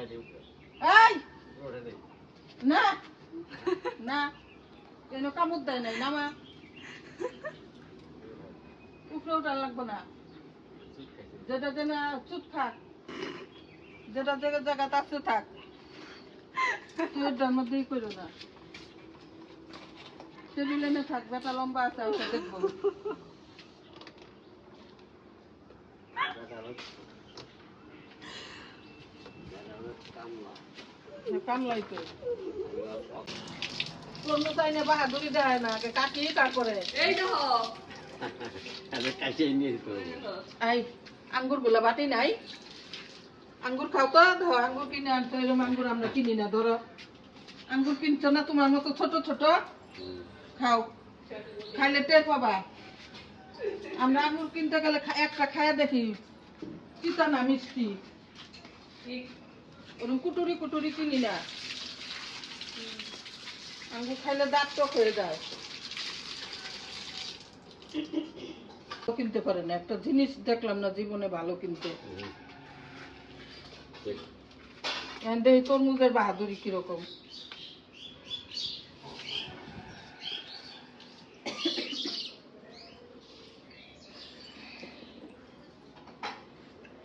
এই না না কেন কামড় দেয় নাই নামা উপরে উঠার লাগবো না যেটা যেন চুপ থাক যেটা জায়গা তার থাক তুই ওটার মধ্যেই করো না টেবিলে না থাক বেটা লম্বা আছে ওটা দেখবো কামলাই তো কোনো তাই না বাহাদুরি দেয় না কাকি তারপরে এই দেখো এই আঙ্গুর গুলা বাটি নাই আঙ্গুর খাও তো ধর আঙ্গুর কিনে আনতে এরকম আঙ্গুর আমরা কিনি না ধরো আঙ্গুর কিনছো না তোমার মতো ছোট ছোট খাও খাইলে টের পাবা আমরা আঙ্গুর কিনতে গেলে একটা খায়া দেখি তিতা না মিষ্টি ওরকম কুটুরি কুটুরি কিনি না আঙ্গুর খাইলে দাঁত টক হয়ে যায় কিনতে পারে না একটা জিনিস দেখলাম না জীবনে ভালো কিনতে দেখি তরমুজের বাহাদুরি কিরকম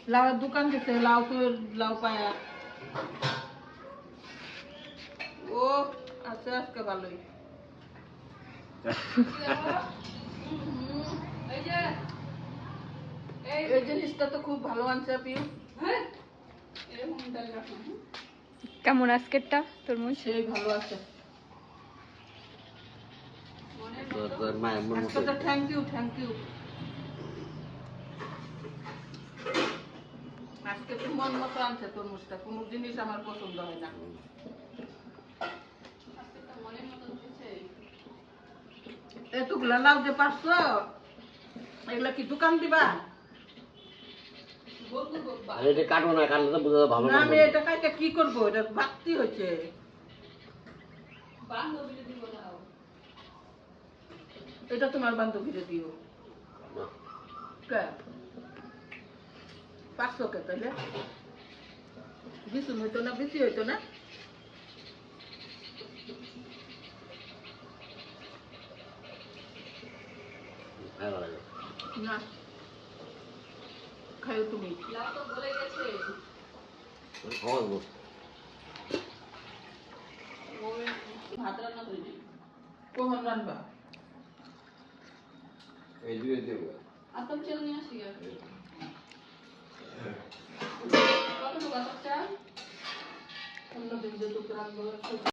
লাউয়ের দোকান দিতে লাউ তো লাউ পায়া ও আছে আজকে ভালোই এই জিনিসটা তো খুব ভালো আনছে পিউ কেমন আজকেরটা তরমুজ সেই ভালো আছে থ্যাংক ইউ আজকে তো মন মতো আনছে তরমুজটা কোনো জিনিস আমার পছন্দ হয় না এতগুলা লাউ যে পারছো এগুলা কি দোকান দিবা আমি এটা কাইটা কি করবো এটা বাড়তি হয়েছে এটা তোমার বান্ধবীরে দিও পাঁচশো কে তাহলে বেশি হইতো না বেশি হইতো না না খাইও তুমি ভাত রান্না করি কখন রান্না আপনার ছেলে নিয়ে আসি কত টাকা অন্য দিন যে তো রান্না